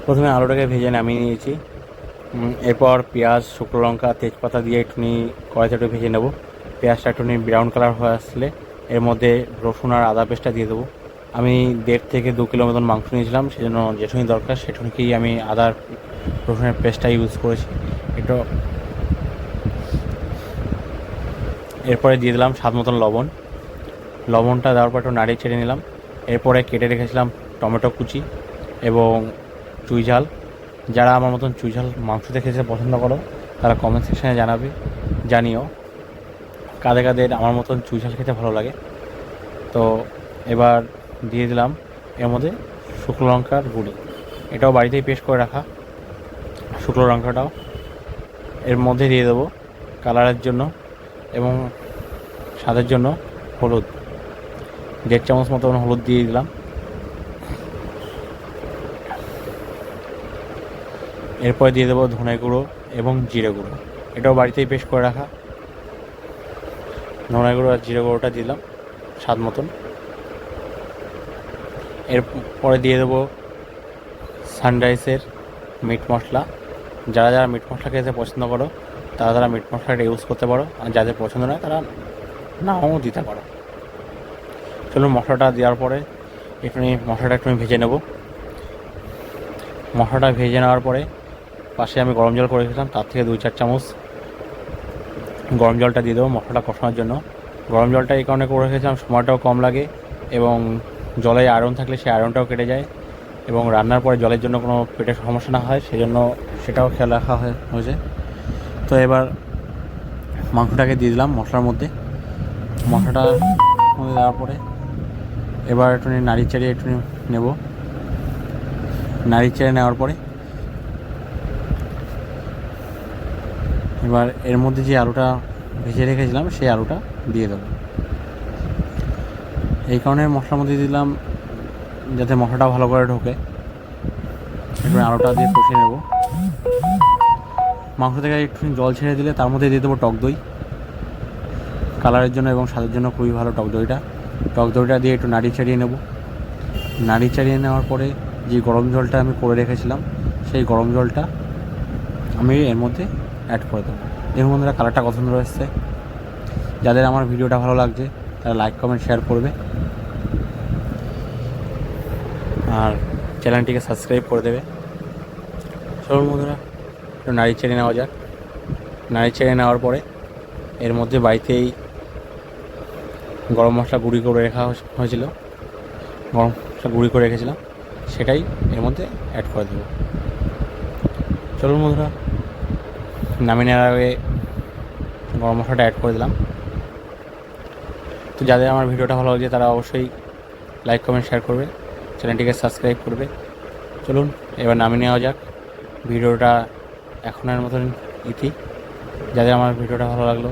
প্রথমে আলুটাকে ভেজে নামিয়ে নিয়েছি। এরপর পেঁয়াজ, শুকনো লঙ্কা, তেজপাতা দিয়ে একটুখানি কড়াইতে একটু ভেজে নেব। পেঁয়াজটা একটুখানি ব্রাউন কালার হয়ে আসলে এর মধ্যে রসুন আর আদা পেস্টটা দিয়ে দেবো। আমি 1.5 থেকে 2 কিলো মতন মাংস নিয়েছিলাম, সেজন্য যেটুকুনি দরকার সেটুকুই আমি আদার রসুনের পেস্টটা ইউজ করেছি। একটু এরপরে দিয়ে দিলাম স্বাদ মতন লবণ। লবণটা দেওয়ার পর একটু নাড়িয়ে ছেড়ে নিলাম। এরপরে কেটে রেখেছিলাম টমেটো কুচি এবং চুই ঝাল। যারা আমার মতন চুই ঝাল মাংসতে খেতে পছন্দ করো তারা কমেন্ট সেকশানে জানিও কাদের কাদের আমার মতন চুই ঝাল খেতে ভালো লাগে। তো এবার দিয়ে দিলাম এর মধ্যে শুকনো লঙ্কার গুঁড়ি, এটাও বাড়িতেই পেস্ট করে রাখা শুকনো লঙ্কাটাও এর মধ্যে দিয়ে দেবো কালারের জন্য, এবং স্বাদের জন্য হলুদ 1.5 চামচ মতন হলুদ দিয়ে দিলাম। এরপরে দিয়ে দেবো ধনে গুঁড়ো এবং জিরে গুঁড়ো, এটাও বাড়িতেই পেস্ট করে রাখা। ধনে গুঁড়ো আর জিরে গুঁড়োটা দিলাম স্বাদ মতন। এরপরে দিয়ে দেবো সানরাইসের মিট মশলা। যারা যারা মিট মশলা খেতে পছন্দ করো তারা মিট মশলাটা ইউজ করতে পারো, আর যাদের পছন্দ নয় তারা নাও দিতে পারো। চলুন মশলাটা দেওয়ার পরে মশলাটা একটু ভেজে নেব। মশলাটা ভেজে নেওয়ার পরে পাশে আমি গরম জল করে রেখেছিলাম, তার থেকে 2-4 চামচ গরম জলটা দিয়ে দেবো মশলাটা কষানোর জন্য। গরম জলটা এই কারণে করে রেখেছিলাম, সময়টাও কম লাগে এবং জলে আয়রন থাকলে সেই আয়রনটাও কেটে যায়, এবং রান্নার পরে জলের জন্য কোনো পেটের সমস্যা না হয় সেজন্য সেটাও খেয়াল রাখা হয়েছে। তো এবার মাংসটাকে দিয়ে দিলাম মশলার মধ্যে। মশলাটা মধ্যে দেওয়ার পরে এবার একটু নাড়িয়ে চাড়িয়ে একটু নেব। নাড়িয়ে চেড়ে নেওয়ার পরে এবার এর মধ্যে যে আলুটা ভেজে রেখেছিলাম সেই আলুটা দিয়ে দেবো। এই কারণে মশলার মধ্যে দিলাম যাতে মশলাটা ভালো করে ঢোকে। এবার আলুটা দিয়ে কষিয়ে নেব। মাংস থেকে একটু জল ছেড়ে দিলে তার মধ্যে দিয়ে দেবো টক দই, কালারের জন্য এবং স্বাদের জন্য খুবই ভালো টক দইটা দিয়ে একটু নাড়িয়ে চাড়িয়ে নেব। নাড়িয়ে চাড়িয়ে নেওয়ার পরে যে গরম জলটা আমি করে রেখেছিলাম সেই গরম জলটা আমি এর মধ্যে অ্যাড করে দেবো। দেখুন বন্ধুরা, কালারটা কত সুন্দর এসছে। যাদের আমার ভিডিওটা ভালো লাগছে তারা লাইক কমেন্ট শেয়ার করবে আর চ্যানেলটিকে সাবস্ক্রাইব করে দেবে। চলুন বন্ধুরা, একটু নাড়িয়ে চেড়ে নেওয়া যাক। নাড়িয়ে চেড়ে নেওয়ার পরে এর মধ্যে বাড়িতেই গরম মশলা গুঁড়ি করে রাখা হয়েছিল, গরম মশলা গুঁড়ি করে রেখেছিলাম, সেটাই এর মধ্যে অ্যাড করে দেবো। চলুন বন্ধুরা, নামিয়ে নেওয়ার আগে গরম মশলাটা অ্যাড করে দিলাম। তো যাদের আমার ভিডিওটা ভালো লাগছে তারা অবশ্যই লাইক কমেন্ট শেয়ার করবে, চ্যানেলটিকে সাবস্ক্রাইব করবে। চলুন এবার নামিয়ে নেওয়া যাক। ভিডিওটা এখনের মতন ইতি। যাদের আমার ভিডিওটা ভালো লাগলো